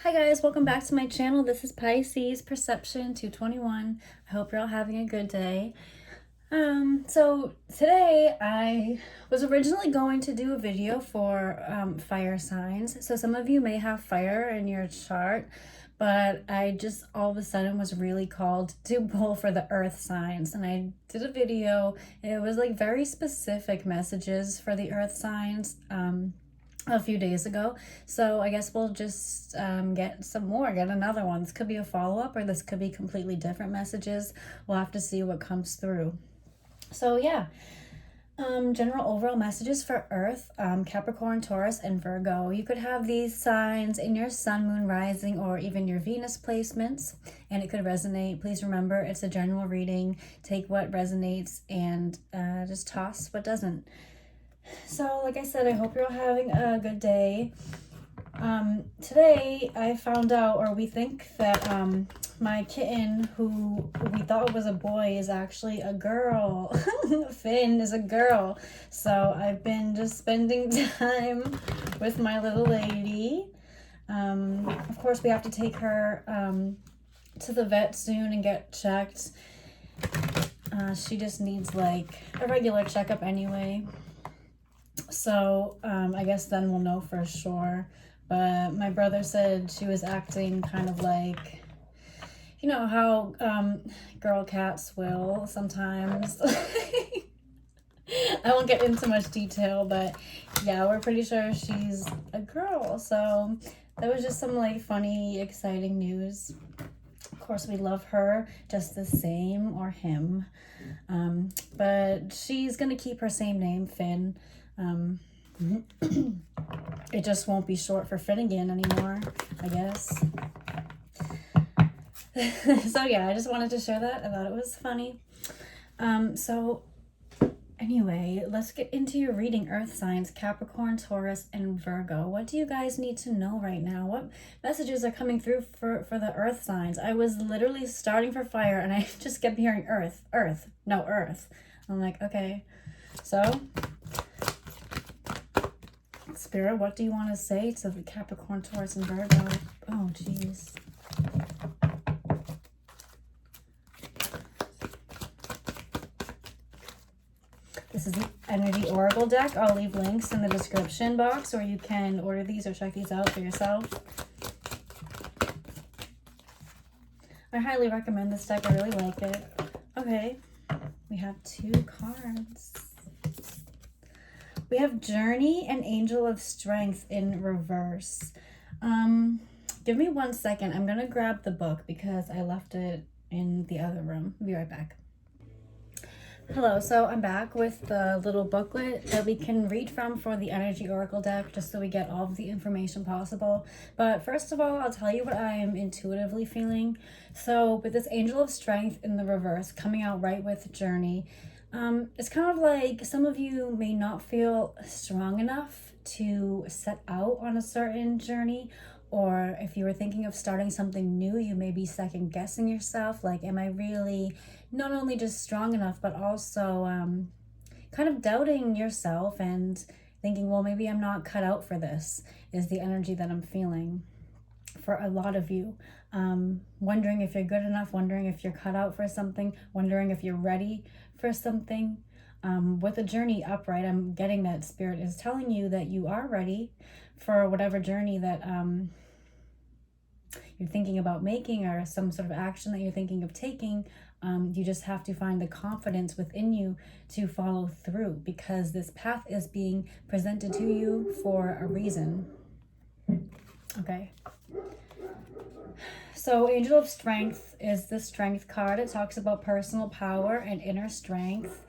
Hi guys, welcome back to my channel. This is Pisces Perception 221. I hope you're all having a good day. So today I was originally going to do a video for fire signs. So some of you may have fire in your chart, but I just all of a sudden was really called to pull for the earth signs. And I did a video and it was like very specific messages for the earth signs. A few days ago. So I guess we'll just get another one. This could be a follow-up or this could be completely different messages. We'll have to see what comes through. So yeah, general overall messages for Earth, Capricorn, Taurus, and Virgo. You could have these signs in your sun, moon, rising, or even your Venus placements, and it could resonate. Please remember, it's a general reading. Take what resonates and just toss what doesn't. So like I said, I hope you're all having a good day. Today I found out, or we think that my kitten, who we thought was a boy, is actually a girl. Finn is a girl. So I've been just spending time with my little lady. Of course, we have to take her to the vet soon and get checked. She just needs like a regular checkup anyway. So I guess then we'll know for sure. But my brother said she was acting kind of like, you know how girl cats will sometimes. I won't get into much detail, but yeah, we're pretty sure she's a girl. So that was just some like funny, exciting news. Of course, we love her just the same, or him. But she's gonna keep her same name, Finn. It just won't be short for Finnegan anymore, I guess. So yeah, I just wanted to share that. I thought it was funny. So anyway, let's get into your reading, Earth signs, Capricorn, Taurus, and Virgo. What do you guys need to know right now? What messages are coming through for the Earth signs? I was literally starting for fire and I just kept hearing Earth. I'm like, okay. So Spirit, what do you want to say to the Capricorn, Taurus, and Virgo? Oh, jeez. This is the Energy Oracle deck. I'll leave links in the description box, or you can order these or check these out for yourself. I highly recommend this deck. I really like it. Okay, we have 2 cards. We have Journey and Angel of Strength in reverse. Give me 1 second. I'm going to grab the book because I left it in the other room. I'll be right back. Hello, so I'm back with the little booklet that we can read from for the Energy Oracle deck, just so we get all of the information possible. But first of all, I'll tell you what I am intuitively feeling. So with this Angel of Strength in the reverse coming out right with Journey, it's kind of like some of you may not feel strong enough to set out on a certain journey, or if you were thinking of starting something new, you may be second guessing yourself, like, am I really not only just strong enough, but also kind of doubting yourself and thinking, well, maybe I'm not cut out for this, is the energy that I'm feeling for a lot of you. Wondering if you're good enough, wondering if you're cut out for something, wondering if you're ready for something. With the Journey upright, I'm getting that Spirit is telling you that you are ready for whatever journey that you're thinking about making, or some sort of action that you're thinking of taking. You just have to find the confidence within you to follow through, because this path is being presented to you for a reason. Okay. So Angel of Strength is the Strength card. It talks about personal power and inner strength.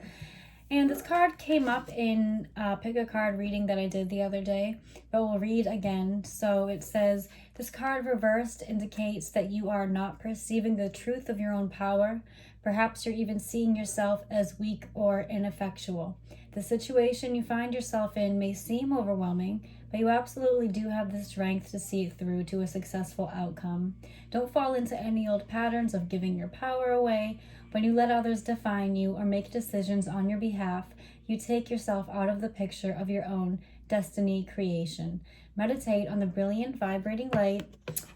And this card came up in Pick a Card reading that I did the other day, but we'll read again. So it says, this card reversed indicates that you are not perceiving the truth of your own power. Perhaps you're even seeing yourself as weak or ineffectual. The situation you find yourself in may seem overwhelming, but you absolutely do have the strength to see it through to a successful outcome. Don't fall into any old patterns of giving your power away. When you let others define you or make decisions on your behalf, you take yourself out of the picture of your own destiny creation. Meditate on the brilliant, vibrating light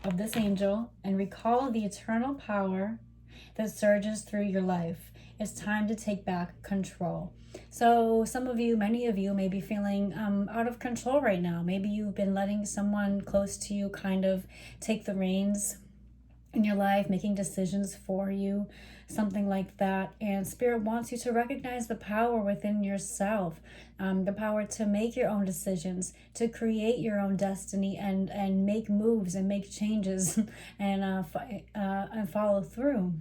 of this angel and recall the eternal power that surges through your life. It's time to take back control. So some of you, many of you may be feeling out of control right now. Maybe you've been letting someone close to you kind of take the reins in your life, making decisions for you, something like that. And Spirit wants you to recognize the power within yourself, the power to make your own decisions, to create your own destiny, and make moves and make changes and follow through.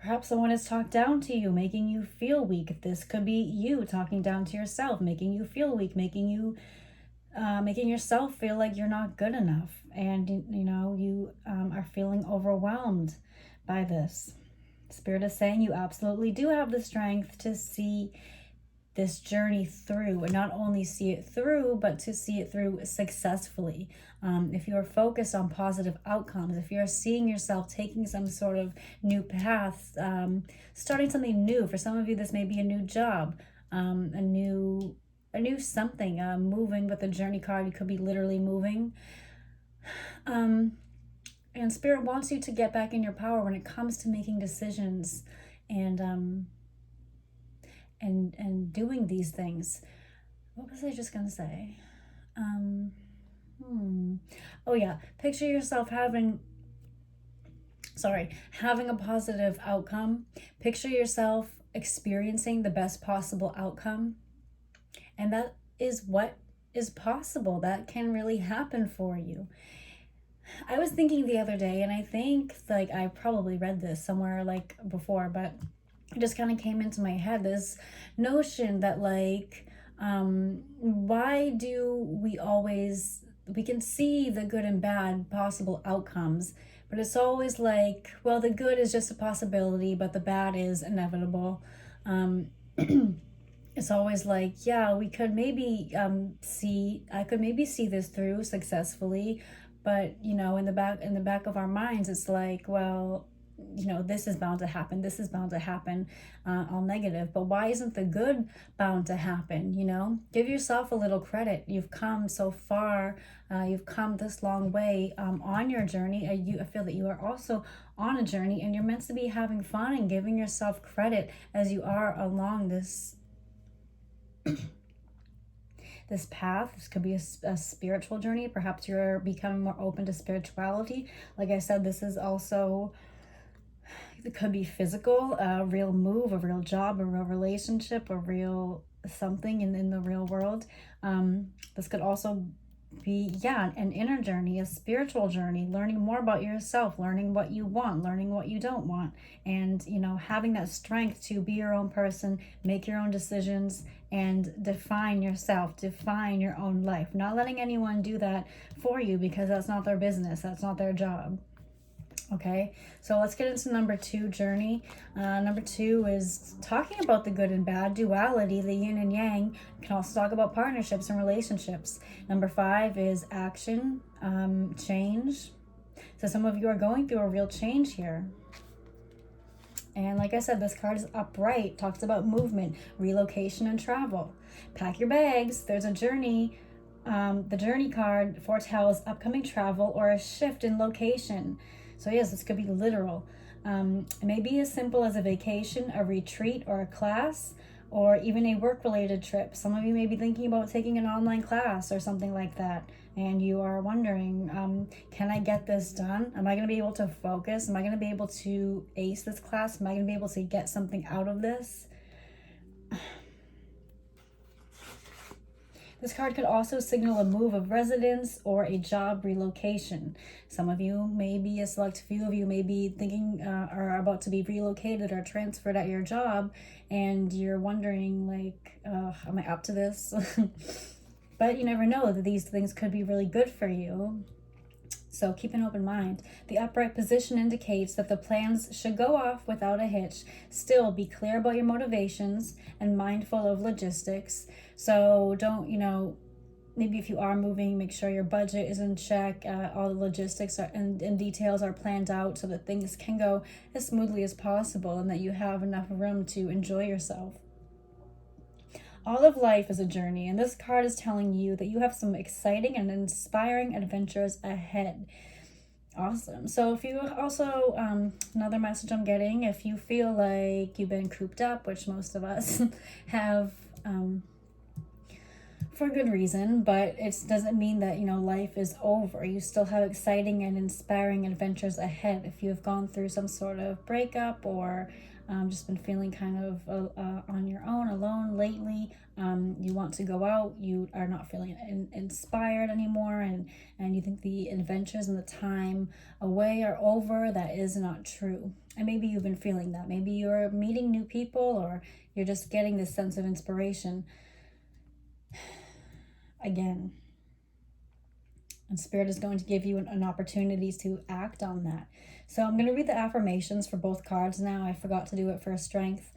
Perhaps someone has talked down to you, making you feel weak. This could be you talking down to yourself, making you feel weak, making yourself feel like you're not good enough, and you are feeling overwhelmed by this. Spirit is saying you absolutely do have the strength to see this journey through, and not only see it through, but to see it through successfully. If you're focused on positive outcomes, if you're seeing yourself taking some sort of new path, starting something new. For some of you, this may be a new job, a new something, moving with the journey card. You could be literally moving. And Spirit wants you to get back in your power when it comes to making decisions and doing these things. What was I just gonna say? Oh yeah, picture yourself having a positive outcome. Picture yourself experiencing the best possible outcome. And that is what is possible. That can really happen for you. I was thinking the other day, and I think I probably read this somewhere before, but it just kind of came into my head, this notion that why do we can see the good and bad possible outcomes, but it's always well, the good is just a possibility, but the bad is inevitable. It's always yeah, we could maybe I could maybe see this through successfully, but in the back of our minds, it's well, this is bound to happen, this is bound to happen, all negative. But why isn't the good bound to happen? Give yourself a little credit. You've come so far, you've come this long way on your journey. I feel that you are also on a journey, and you're meant to be having fun and giving yourself credit as you are along this path. This could be a spiritual journey. Perhaps you're becoming more open to spirituality. Like I said, this is also, it could be physical, a real move, a real job, a real relationship, a real something in the real world. This could also be an inner journey, a spiritual journey, learning more about yourself, learning what you want, learning what you don't want, and having that strength to be your own person, make your own decisions, and define yourself, define your own life. Not letting anyone do that for you, because that's not their business, that's not their job. Okay, so let's get into number 2 journey. Number 2 is talking about the good and bad, duality, the yin and yang. You can also talk about partnerships and relationships. Number 5 is action, change. So some of you are going through a real change here. And like I said, this card is upright, talks about movement, relocation, and travel. Pack your bags. There's a journey. The journey card foretells upcoming travel or a shift in location. So yes, this could be literal. It may be as simple as a vacation, a retreat, or a class, or even a work-related trip. Some of you may be thinking about taking an online class or something like that, and you are wondering, can I get this done? Am I going to be able to focus? Am I going to be able to ace this class? Am I going to be able to get something out of this? This card could also signal a move of residence or a job relocation. Some of you, maybe a select few of you, may be thinking are about to be relocated or transferred at your job, and you're wondering am I up to this? But you never know, that these things could be really good for you. So keep an open mind. The upright position indicates that the plans should go off without a hitch. Still, be clear about your motivations and mindful of logistics. So don't, maybe if you are moving, make sure your budget is in check. All the logistics and details are planned out so that things can go as smoothly as possible and that you have enough room to enjoy yourself. All of life is a journey, and this card is telling you that you have some exciting and inspiring adventures ahead. Awesome. So if you also, another message I'm getting, if you feel like you've been cooped up, which most of us have, for good reason, but it doesn't mean that, you know, life is over. You still have exciting and inspiring adventures ahead. If you have gone through some sort of breakup or just been feeling kind of on your own, alone lately, you want to go out, you are not feeling inspired anymore, and you think the adventures and the time away are over, that is not true. And maybe you've been feeling that. Maybe you're meeting new people, or you're just getting this sense of inspiration again. And Spirit is going to give you an opportunity to act on that. So I'm going to read the affirmations for both cards now. I forgot to do it for Strength.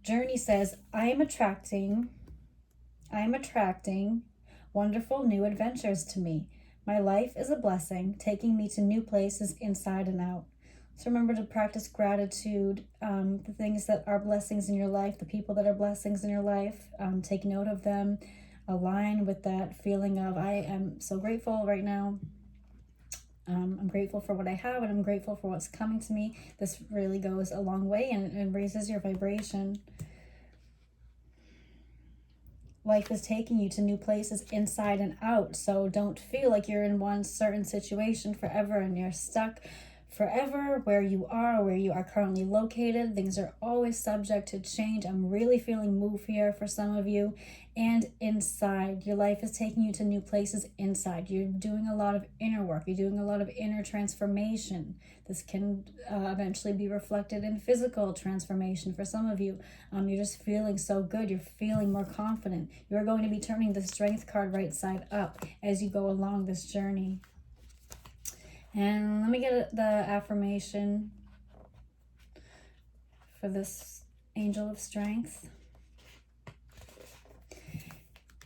Journey says, I am attracting wonderful new adventures to me. My life is a blessing, taking me to new places inside and out. So remember to practice gratitude, the things that are blessings in your life, the people that are blessings in your life. Take note of them. Align with that feeling of, I am so grateful right now. I'm grateful for what I have, and I'm grateful for what's coming to me. This really goes a long way and raises your vibration. Life is taking you to new places inside and out. So don't feel like you're in one certain situation forever and you're stuck forever where you are currently located. Things are always subject to change. I'm really feeling move here for some of you. And inside, your life is taking you to new places inside. You're doing a lot of inner work. You're doing a lot of inner transformation. This can eventually be reflected in physical transformation for some of you. You're just feeling so good. You're feeling more confident. You're going to be turning the Strength card right side up as you go along this journey. And let me get the affirmation for this Angel of Strength.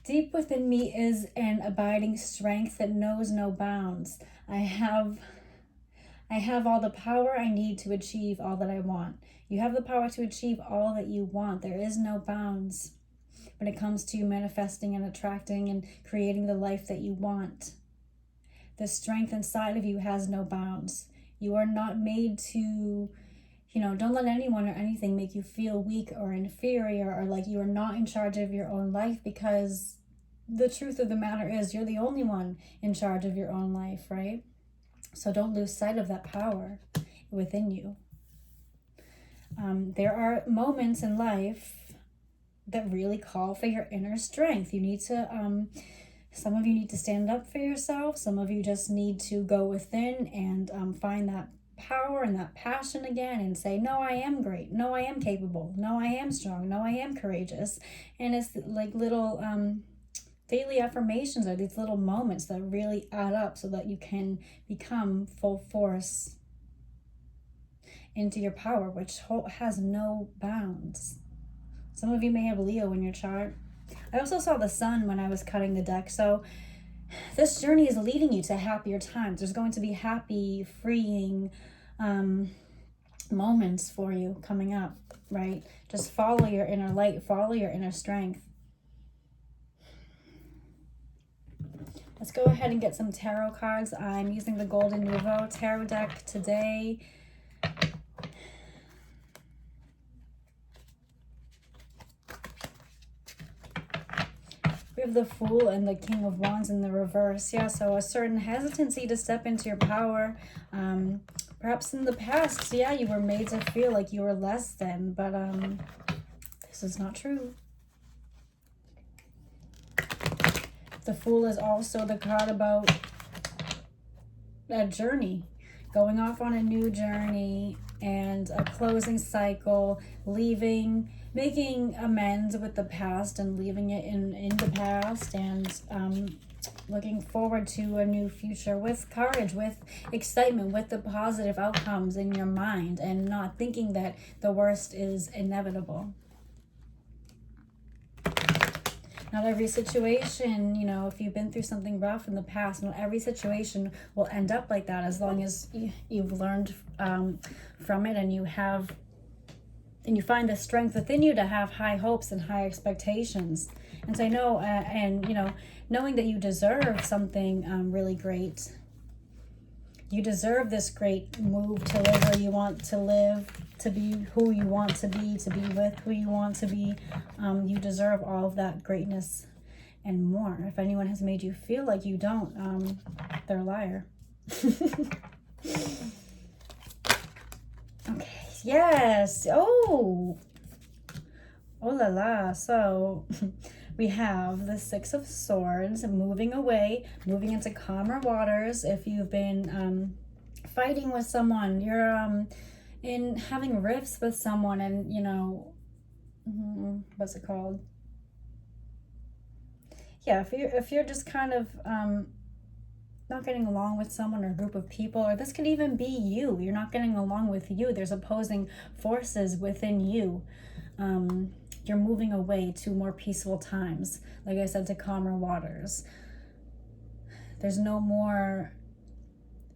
Deep within me is an abiding strength that knows no bounds. I have all the power I need to achieve all that I want. You have the power to achieve all that you want. There is no bounds when it comes to manifesting and attracting and creating the life that you want. The strength inside of you has no bounds. You are not made to, don't let anyone or anything make you feel weak or inferior or like you are not in charge of your own life, because the truth of the matter is you're the only one in charge of your own life, right? So don't lose sight of that power within you. There are moments in life that really call for your inner strength. You need to... Some of you need to stand up for yourself. Some of you just need to go within and find that power and that passion again and say, no, I am great. No, I am capable. No, I am strong. No, I am courageous. And it's like little daily affirmations, are these little moments that really add up so that you can become full force into your power, which has no bounds. Some of you may have Leo in your chart. I also saw the sun when I was cutting the deck. So this journey is leading you to happier times. There's going to be happy, freeing moments for you coming up, right? Just follow your inner light, follow your inner strength. Let's go ahead and get some tarot cards. I'm using the Golden Nouveau tarot deck today. We have the Fool and the King of Wands in the reverse. Yeah, so a certain hesitancy to step into your power. Perhaps in the past, yeah, you were made to feel like you were less than, but this is not true. The Fool is also the card about a journey, going off on a new journey and a closing cycle, leaving, making amends with the past and leaving it in the past, and looking forward to a new future with courage, with excitement, with the positive outcomes in your mind, and not thinking that the worst is inevitable. Not every situation, if you've been through something rough in the past, not every situation will end up like that, as long as you've learned from it and you have and you find the strength within you to have high hopes and high expectations. And so I know, and you know, knowing that you deserve something really great. You deserve this great move to live where you want to live, to be who you want to be with who you want to be. You deserve all of that greatness and more. If anyone has made you feel like you don't, they're a liar. Okay, yes. Oh la la. So we have the Six of Swords, moving away, moving into calmer waters. If you've been fighting with someone, you're in having rifts with someone, and you know, what's it called? Yeah, if you're just kind of not getting along with someone or a group of people, or this could even be you. You're not getting along with you. There's opposing forces within you. You're moving away to more peaceful times. Like I said, to calmer waters. There's no more,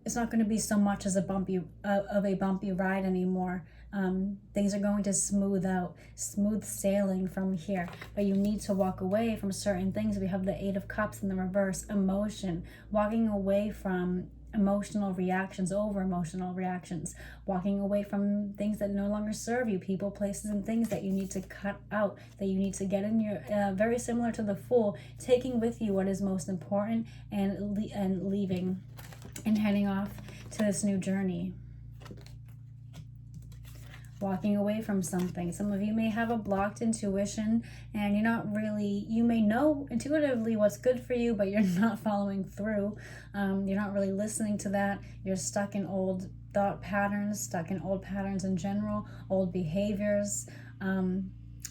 it's not going to be so much as a bumpy ride anymore. Things are going to smooth out, smooth sailing from here. But you need to walk away from certain things. We have the Eight of Cups in the reverse, emotion, walking away from emotional reactions, over emotional reactions, walking away from things that no longer serve you, people, places, and things that you need to cut out, that you need to get in your, very similar to the Fool, taking with you what is most important and leaving and heading off to this new journey. Walking away from something. Some of you may have a blocked intuition, and you're not really, you may know intuitively what's good for you, but you're not following through. You're not really listening to that. You're stuck in old thought patterns, stuck in old patterns in general, old behaviors. And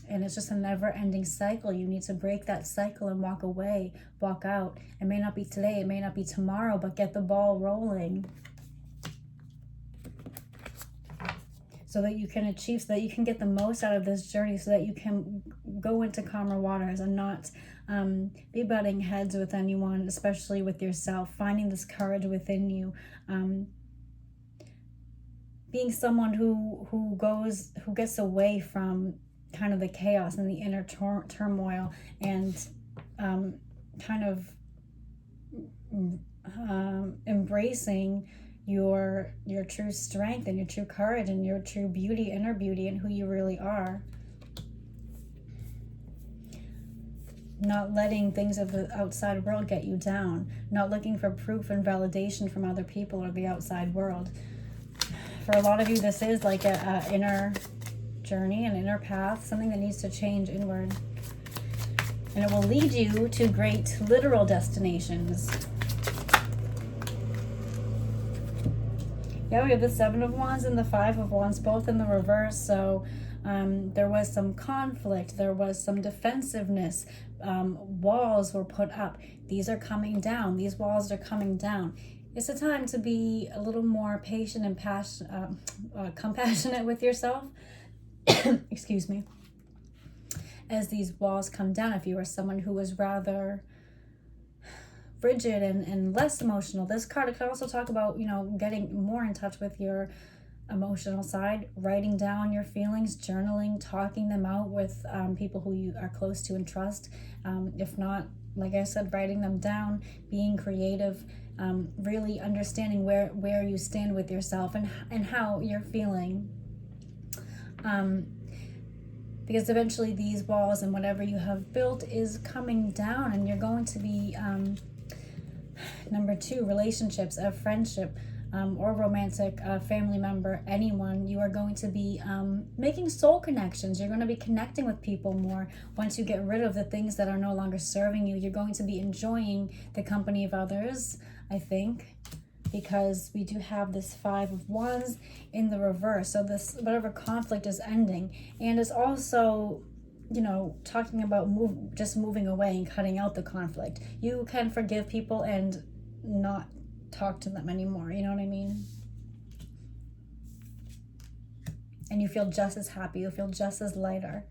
it's just a never-ending cycle. You need to break that cycle and walk away, walk out. It may not be today, it may not be tomorrow, but get the ball rolling. So that you can achieve, so that you can get the most out of this journey, so that you can go into calmer waters and not be butting heads with anyone, especially with yourself, finding this courage within you, being someone who gets away from kind of the chaos and the inner turmoil, and kind of embracing your true strength and your true courage and your true beauty, inner beauty, and who you really are. Not letting things of the outside world get you down. Not looking for proof and validation from other people or the outside world. For a lot of you, this is like a inner journey, an inner path, something that needs to change inward. And it will lead you to great literal destinations. Yeah, we have the Seven of Wands and the Five of Wands, both in the reverse. So there was some conflict. There was some defensiveness. Walls were put up. These are coming down. These walls are coming down. It's a time to be a little more patient and compassionate with yourself. Excuse me. As these walls come down, if you are someone who was rather rigid and less emotional. This card could also talk about, you know, getting more in touch with your emotional side, writing down your feelings, journaling, talking them out with people who you are close to and trust. If not, like I said, writing them down, being creative, really understanding where you stand with yourself and how you're feeling. Because eventually these walls and whatever you have built is coming down, and you're going to be number 2, relationships, a friendship, or romantic, family member, anyone. You are going to be making soul connections. You're going to be connecting with people more once you get rid of the things that are no longer serving you. You're going to be enjoying the company of others, I think, because we do have this Five of Wands in the reverse. So this, whatever conflict is ending, and it's also, you know, talking about just moving away and cutting out the conflict. You can forgive people and not talk to them anymore. You know what I mean? And you feel just as happy. You feel just as lighter.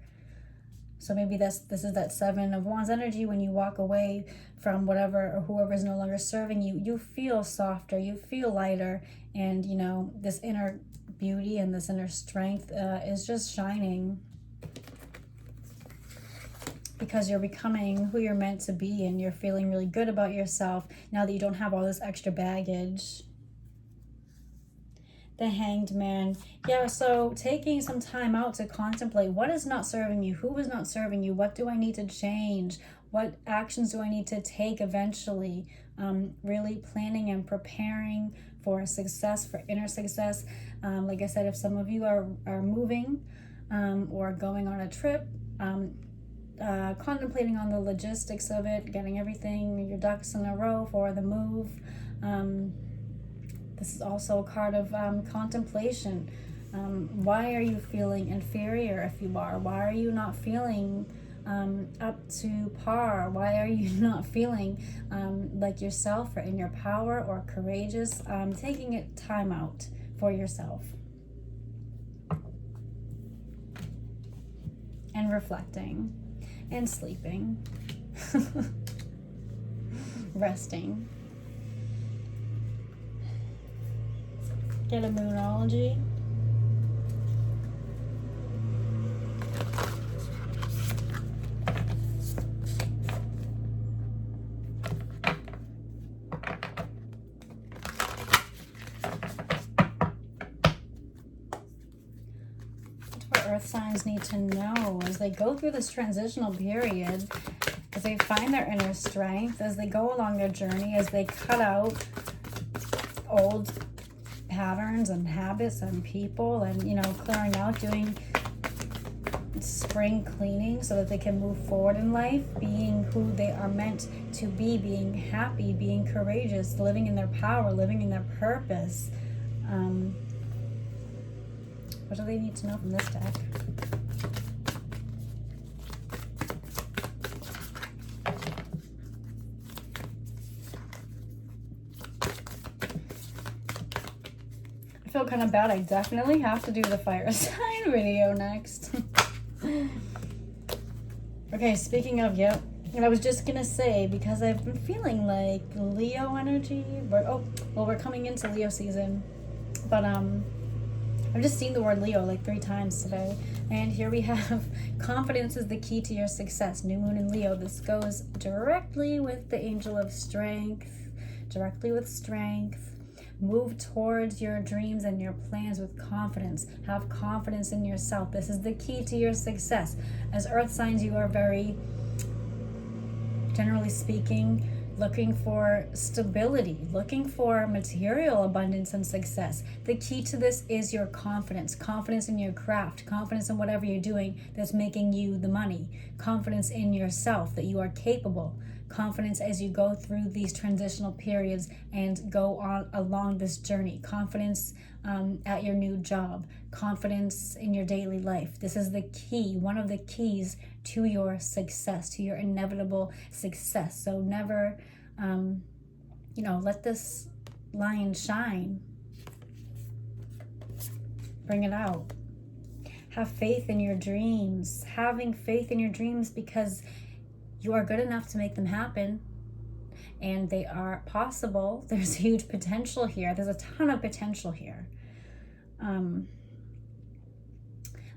So maybe this is that Seven of Wands energy. When you walk away from whatever or whoever is no longer serving you, you feel softer, you feel lighter, and you know, this inner beauty and this inner strength is just shining, because you're becoming who you're meant to be, and you're feeling really good about yourself now that you don't have all this extra baggage. The Hanged Man. Yeah, so taking some time out to contemplate what is not serving you, who is not serving you, what do I need to change, what actions do I need to take eventually. Really planning and preparing for success, for inner success. Like I said, if some of you are moving or going on a trip, contemplating on the logistics of it, getting everything, your ducks in a row for the move. This is also a card of contemplation. Why are you feeling inferior if you are? Why are you not feeling up to par? Why are you not feeling like yourself or in your power or courageous? Taking it time out for yourself. And reflecting. And sleeping. Resting. Get a Moonology. What Earth signs need to know as they go through this transitional period, as they find their inner strength, as they go along their journey, as they cut out old patterns and habits and people, and you know, clearing out, doing spring cleaning so that they can move forward in life, being who they are meant to be, being happy, being courageous, living in their power, living in their purpose. What do they need to know from this deck? I feel kind of bad. I definitely have to do the fire sign video next. Okay, speaking of, yeah, and I was just gonna say, because I've been feeling like Leo energy. We're coming into Leo season, but I've just seen the word Leo like 3 times today, and here we have confidence is the key to your success. New moon in Leo. This goes directly with the angel of strength, directly with strength. Move towards your dreams and your plans with confidence. Have confidence in yourself. This is the key to your success. As earth signs, you are very, generally speaking, looking for stability, looking for material abundance and success. The key to this is your confidence. Confidence in your craft. Confidence in whatever you're doing that's making you the money. Confidence in yourself, that you are capable. Confidence as you go through these transitional periods and go on along this journey. Confidence at your new job. Confidence in your daily life. This is the key, one of the keys to your success, to your inevitable success. So never, let this lion shine. Bring it out. Have faith in your dreams. Having faith in your dreams because you are good enough to make them happen, and they are possible. There's huge potential here. There's a ton of potential here.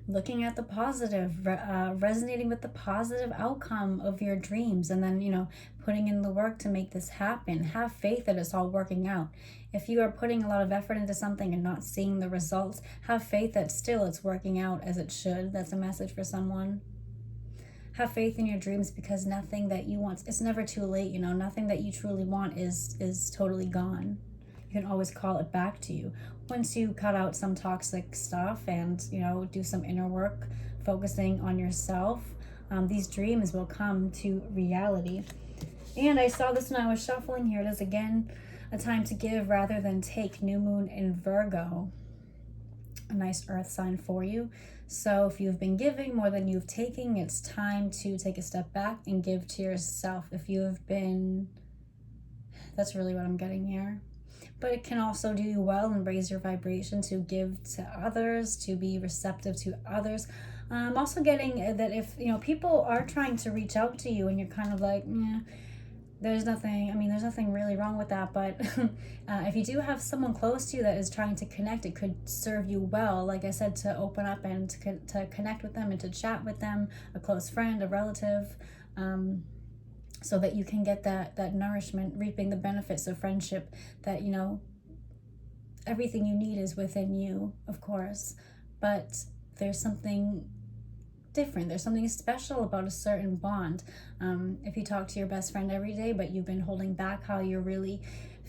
Looking at the positive, resonating with the positive outcome of your dreams, and then, putting in the work to make this happen. Have faith that it's all working out. If you are putting a lot of effort into something and not seeing the results, have faith that still it's working out as it should. That's a message for someone. Have faith in your dreams because nothing that you want, it's never too late, nothing that you truly want is totally gone. You can always call it back to you. Once you cut out some toxic stuff and, do some inner work, focusing on yourself, these dreams will come to reality. And I saw this when I was shuffling here. It is again a time to give rather than take. New moon in Virgo. A nice earth sign for you. So if you've been giving more than you've taken, it's time to take a step back and give to yourself. If you have been, that's really what I'm getting here. But it can also do you well and raise your vibration to give to others, to be receptive to others. I'm also getting that if, people are trying to reach out to you and you're kind of like, there's nothing really wrong with that, but if you do have someone close to you that is trying to connect, it could serve you well, like I said, to open up and to connect with them and to chat with them, a close friend, a relative, so that you can get that nourishment, reaping the benefits of friendship, that, everything you need is within you, of course, but there's something different. There's something special about a certain bond. If you talk to your best friend every day, but you've been holding back how you're really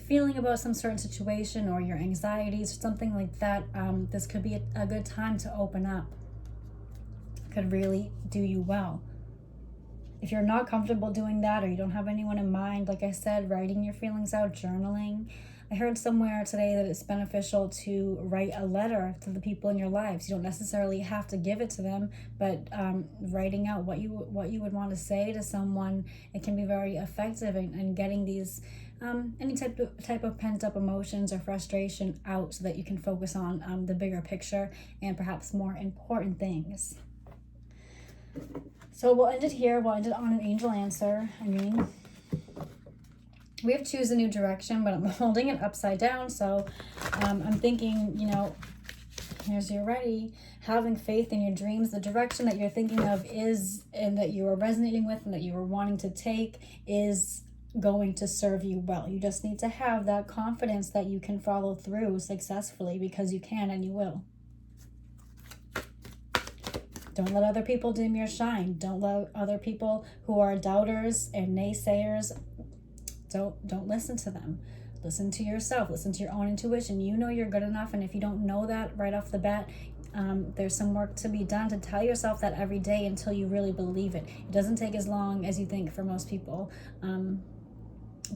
feeling about some certain situation or your anxieties or something like that, this could be a good time to open up. Could really do you well. If you're not comfortable doing that, or you don't have anyone in mind, like I said, writing your feelings out, journaling. I heard somewhere today that it's beneficial to write a letter to the people in your lives. You don't necessarily have to give it to them, but writing out what you would want to say to someone, it can be very effective in getting these any type of pent up emotions or frustration out, so that you can focus on the bigger picture and perhaps more important things. So we'll end it here. We'll end it on an angel answer. We have choose a new direction, but I'm holding it upside down. So I'm thinking, here's your ready. Having faith in your dreams, the direction that you're thinking of is, and that you are resonating with and that you are wanting to take, is going to serve you well. You just need to have that confidence that you can follow through successfully, because you can and you will. Don't let other people dim your shine. Don't let other people who are doubters and naysayers, don't listen to them. Listen to yourself. Listen to your own intuition. You know you're good enough, and if you don't know that right off the bat, there's some work to be done to tell yourself that every day until you really believe it. It doesn't take as long as you think for most people.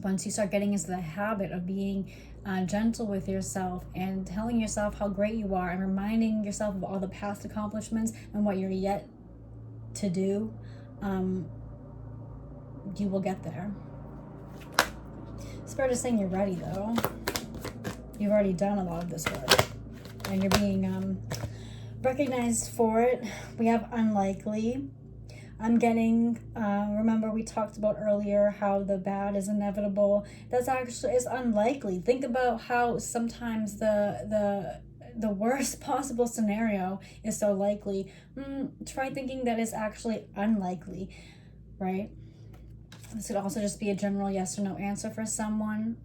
Once you start getting into the habit of being gentle with yourself and telling yourself how great you are and reminding yourself of all the past accomplishments and what you're yet to do, you will get there. Spirit is saying you're ready, though. You've already done a lot of this work, and you're being recognized for it. We have unlikely. I'm getting, remember we talked about earlier how the bad is inevitable. That's actually is unlikely. Think about how sometimes the worst possible scenario is so likely. Try thinking that is actually unlikely, right? This could also just be a general yes or no answer for someone.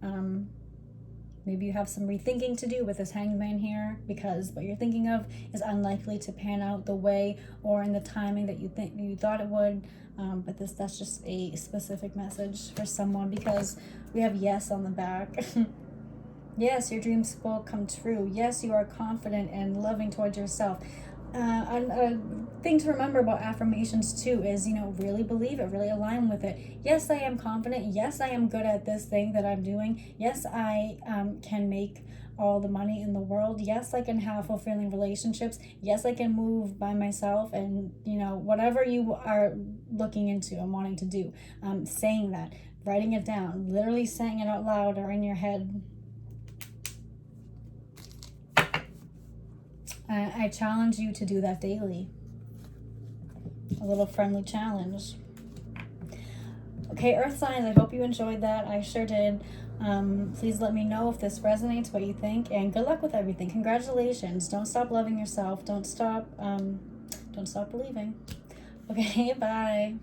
Maybe you have some rethinking to do with this Hanged Man here, because what you're thinking of is unlikely to pan out the way or in the timing that you thought it would. But that's just a specific message for someone, because we have yes on the back. Yes, your dreams will come true. Yes, you are confident and loving towards yourself. A thing to remember about affirmations too is, really believe it, really align with it. Yes, I am confident. Yes, I am good at this thing that I'm doing. Yes, I can make all the money in the world. Yes, I can have fulfilling relationships. Yes, I can move by myself, and whatever you are looking into and wanting to do, saying that, writing it down, literally saying it out loud or in your head. I challenge you to do that daily. A little friendly challenge. Okay, Earth signs, I hope you enjoyed that. I sure did. Please let me know if this resonates, what you think, and good luck with everything. Congratulations. Don't stop loving yourself. Don't stop believing. Okay, bye.